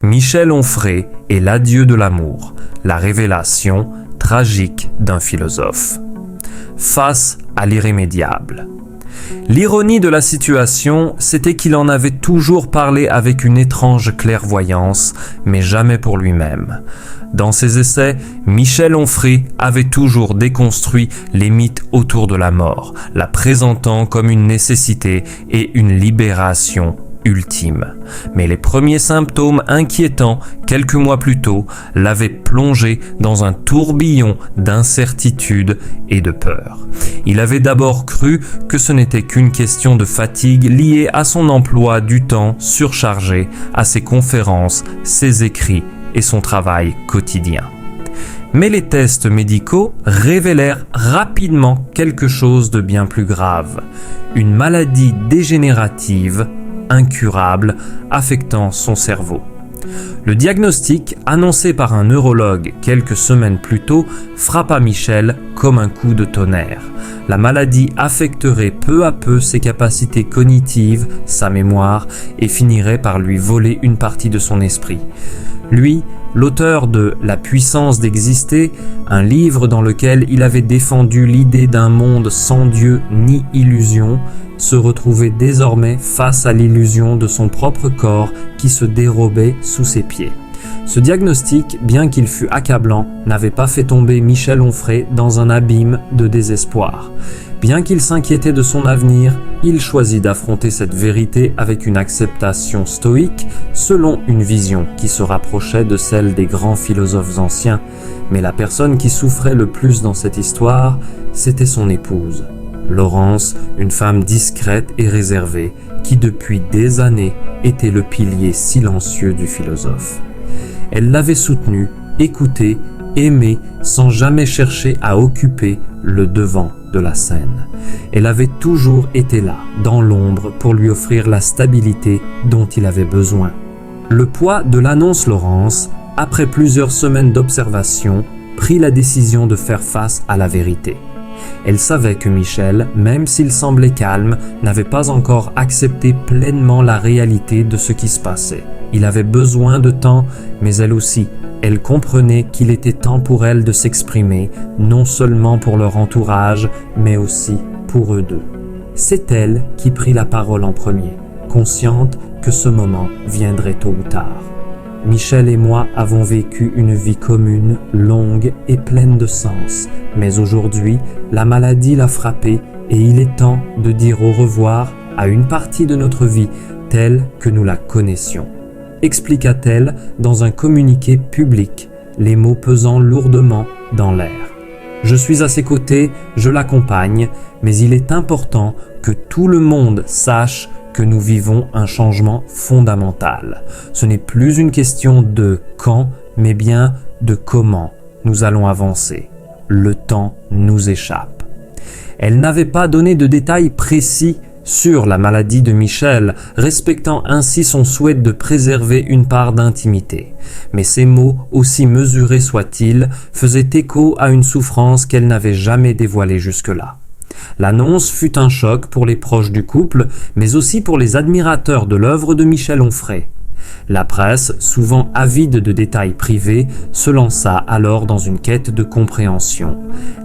Michel Onfray et l'adieu de l'amour, la révélation tragique d'un philosophe. Face à l'irrémédiable. L'ironie de la situation, c'était qu'il en avait toujours parlé avec une étrange clairvoyance, mais jamais pour lui-même. Dans ses essais, Michel Onfray avait toujours déconstruit les mythes autour de la mort, la présentant comme une nécessité et une libération ultime. Mais les premiers symptômes inquiétants, quelques mois plus tôt, l'avaient plongé dans un tourbillon d'incertitude et de peur. Il avait d'abord cru que ce n'était qu'une question de fatigue liée à son emploi du temps surchargé, à ses conférences, ses écrits et son travail quotidien. Mais les tests médicaux révélèrent rapidement quelque chose de bien plus grave, une maladie dégénérative incurable affectant son cerveau. Le diagnostic, annoncé par un neurologue quelques semaines plus tôt, frappa Michel comme un coup de tonnerre. La maladie affecterait peu à peu ses capacités cognitives, sa mémoire, et finirait par lui voler une partie de son esprit. Lui, l'auteur de La puissance d'exister, un livre dans lequel il avait défendu l'idée d'un monde sans Dieu ni illusion, se retrouvait désormais face à l'illusion de son propre corps qui se dérobait sous ses pieds. Ce diagnostic, bien qu'il fût accablant, n'avait pas fait tomber Michel Onfray dans un abîme de désespoir. Bien qu'il s'inquiétait de son avenir, il choisit d'affronter cette vérité avec une acceptation stoïque, selon une vision qui se rapprochait de celle des grands philosophes anciens. Mais la personne qui souffrait le plus dans cette histoire, c'était son épouse. Laurence, une femme discrète et réservée, qui depuis des années était le pilier silencieux du philosophe. Elle l'avait soutenu, écouté, aimé, sans jamais chercher à occuper le devant de la scène. Elle avait toujours été là, dans l'ombre, pour lui offrir la stabilité dont il avait besoin. Le poids de l'annonce Laurence, après plusieurs semaines d'observation, prit la décision de faire face à la vérité. Elle savait que Michel, même s'il semblait calme, n'avait pas encore accepté pleinement la réalité de ce qui se passait. Il avait besoin de temps, mais elle aussi. Elle comprenait qu'il était temps pour elle de s'exprimer, non seulement pour leur entourage, mais aussi pour eux deux. C'est elle qui prit la parole en premier, consciente que ce moment viendrait tôt ou tard. Michel et moi avons vécu une vie commune, longue et pleine de sens. Mais aujourd'hui, la maladie l'a frappé et il est temps de dire au revoir à une partie de notre vie telle que nous la connaissions. Expliqua-t-elle dans un communiqué public, les mots pesant lourdement dans l'air. Je suis à ses côtés, je l'accompagne, mais il est important que tout le monde sache que nous vivons un changement fondamental. Ce n'est plus une question de quand, mais bien de comment nous allons avancer. Le temps nous échappe. Elle n'avait pas donné de détails précis sur la maladie de Michel, respectant ainsi son souhait de préserver une part d'intimité. Mais ces mots, aussi mesurés soient-ils, faisaient écho à une souffrance qu'elle n'avait jamais dévoilée jusque-là. L'annonce fut un choc pour les proches du couple, mais aussi pour les admirateurs de l'œuvre de Michel Onfray. La presse, souvent avide de détails privés, se lança alors dans une quête de compréhension.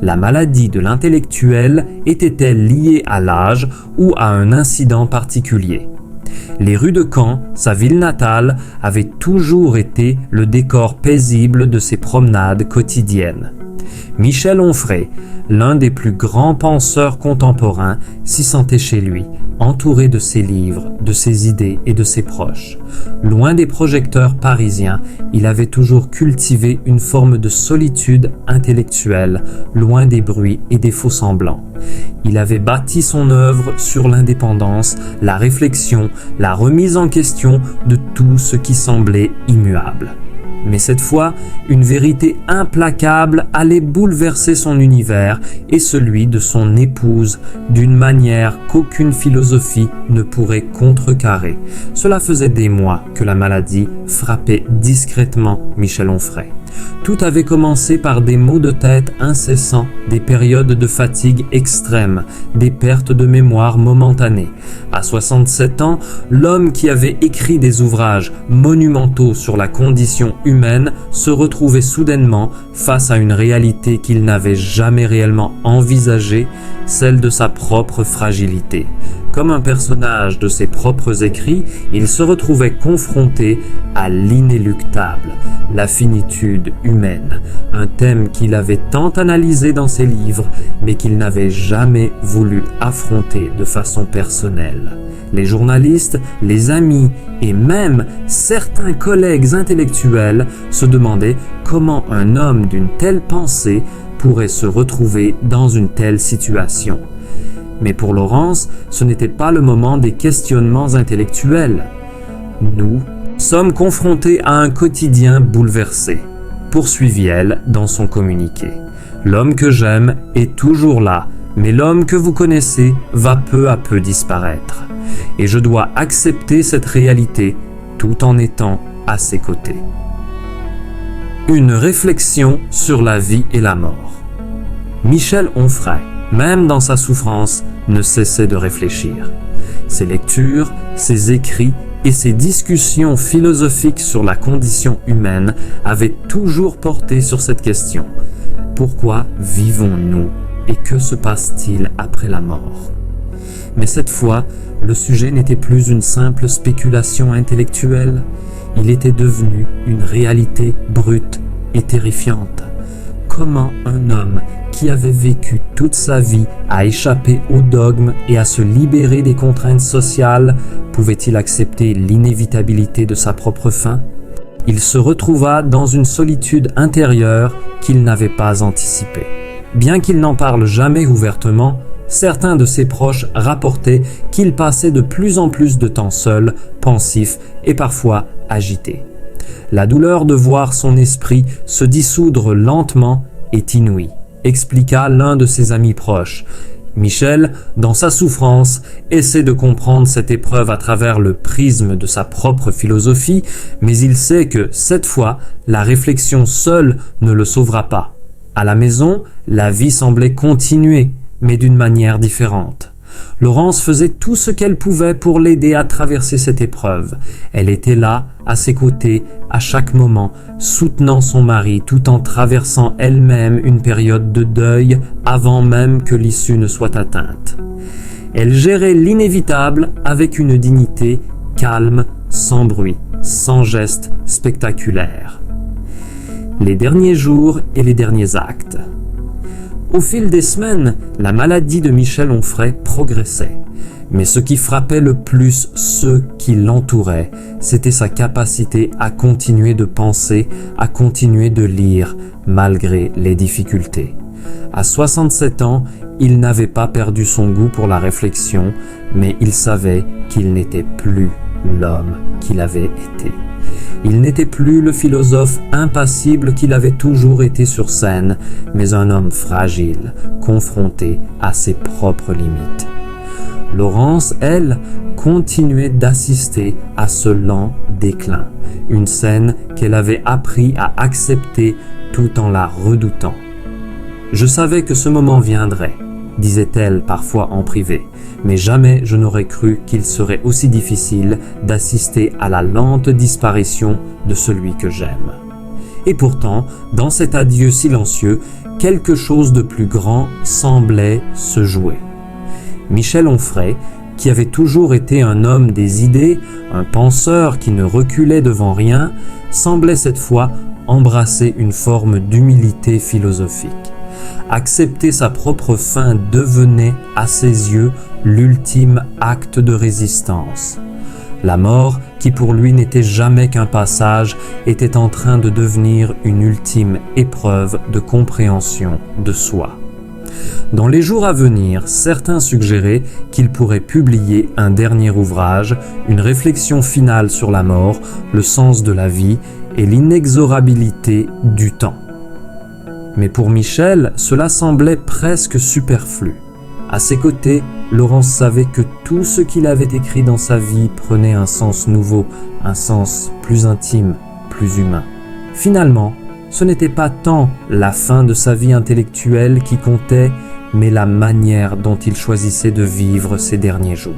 La maladie de l'intellectuel était-elle liée à l'âge ou à un incident particulier ? Les rues de Caen, sa ville natale, avaient toujours été le décor paisible de ses promenades quotidiennes. Michel Onfray, l'un des plus grands penseurs contemporains, s'y sentait chez lui, entouré de ses livres, de ses idées et de ses proches. Loin des projecteurs parisiens, il avait toujours cultivé une forme de solitude intellectuelle, loin des bruits et des faux-semblants. Il avait bâti son œuvre sur l'indépendance, la réflexion, la remise en question de tout ce qui semblait immuable. Mais cette fois, une vérité implacable allait bouleverser son univers et celui de son épouse d'une manière qu'aucune philosophie ne pourrait contrecarrer. Cela faisait des mois que la maladie frappait discrètement Michel Onfray. Tout avait commencé par des maux de tête incessants, des périodes de fatigue extrême, des pertes de mémoire momentanées. À 67 ans, l'homme qui avait écrit des ouvrages monumentaux sur la condition humaine se retrouvait soudainement face à une réalité qu'il n'avait jamais réellement envisagée, celle de sa propre fragilité. Comme un personnage de ses propres écrits, il se retrouvait confronté à l'inéluctable, la finitude humaine, un thème qu'il avait tant analysé dans ses livres, mais qu'il n'avait jamais voulu affronter de façon personnelle. Les journalistes, les amis et même certains collègues intellectuels se demandaient comment un homme d'une telle pensée pourrait se retrouver dans une telle situation. Mais pour Laurence, ce n'était pas le moment des questionnements intellectuels. Nous sommes confrontés à un quotidien bouleversé, poursuivit-elle dans son communiqué. L'homme que j'aime est toujours là, mais l'homme que vous connaissez va peu à peu disparaître. Et je dois accepter cette réalité tout en étant à ses côtés. Une réflexion sur la vie et la mort. Michel Onfray, même dans sa souffrance, ne cessait de réfléchir. Ses lectures, ses écrits et ses discussions philosophiques sur la condition humaine avaient toujours porté sur cette question. Pourquoi vivons-nous et que se passe-t-il après la mort? Mais cette fois, le sujet n'était plus une simple spéculation intellectuelle, il était devenu une réalité brute et terrifiante. Comment un homme qui avait vécu toute sa vie à échapper aux dogmes et à se libérer des contraintes sociales, pouvait-il accepter l'inévitabilité de sa propre fin? Il se retrouva dans une solitude intérieure qu'il n'avait pas anticipée. Bien qu'il n'en parle jamais ouvertement, certains de ses proches rapportaient qu'il passait de plus en plus de temps seul, pensif et parfois agité. La douleur de voir son esprit se dissoudre lentement est inouïe, expliqua l'un de ses amis proches. Michel, dans sa souffrance, essaie de comprendre cette épreuve à travers le prisme de sa propre philosophie, mais il sait que, cette fois, la réflexion seule ne le sauvera pas. À la maison, la vie semblait continuer, mais d'une manière différente. Laurence faisait tout ce qu'elle pouvait pour l'aider à traverser cette épreuve. Elle était là, à ses côtés, à chaque moment, soutenant son mari tout en traversant elle-même une période de deuil avant même que l'issue ne soit atteinte. Elle gérait l'inévitable avec une dignité calme, sans bruit, sans geste spectaculaire. Les derniers jours et les derniers actes. Au fil des semaines, la maladie de Michel Onfray progressait. Mais ce qui frappait le plus ceux qui l'entouraient, c'était sa capacité à continuer de penser, à continuer de lire, malgré les difficultés. À 67 ans, il n'avait pas perdu son goût pour la réflexion, mais il savait qu'il n'était plus l'homme qu'il avait été. Il n'était plus le philosophe impassible qu'il avait toujours été sur scène, mais un homme fragile, confronté à ses propres limites. Laurence, elle, continuait d'assister à ce lent déclin, une scène qu'elle avait appris à accepter tout en la redoutant. « Je savais que ce moment viendrait », disait-elle parfois en privé, mais jamais je n'aurais cru qu'il serait aussi difficile d'assister à la lente disparition de celui que j'aime. Et pourtant, dans cet adieu silencieux, quelque chose de plus grand semblait se jouer. Michel Onfray, qui avait toujours été un homme des idées, un penseur qui ne reculait devant rien, semblait cette fois embrasser une forme d'humilité philosophique. Accepter sa propre fin devenait, à ses yeux, l'ultime acte de résistance. La mort, qui pour lui n'était jamais qu'un passage, était en train de devenir une ultime épreuve de compréhension de soi. Dans les jours à venir, certains suggéraient qu'il pourrait publier un dernier ouvrage, une réflexion finale sur la mort, le sens de la vie et l'inexorabilité du temps. Mais pour Michel, cela semblait presque superflu. À ses côtés, Laurence savait que tout ce qu'il avait écrit dans sa vie prenait un sens nouveau, un sens plus intime, plus humain. Finalement, ce n'était pas tant la fin de sa vie intellectuelle qui comptait, mais la manière dont il choisissait de vivre ses derniers jours.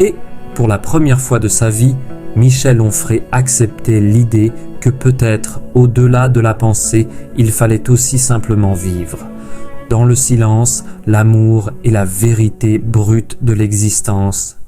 Et, pour la première fois de sa vie, Michel Onfray acceptait l'idée que peut-être, au-delà de la pensée, il fallait aussi simplement vivre. Dans le silence, l'amour et la vérité brute de l'existence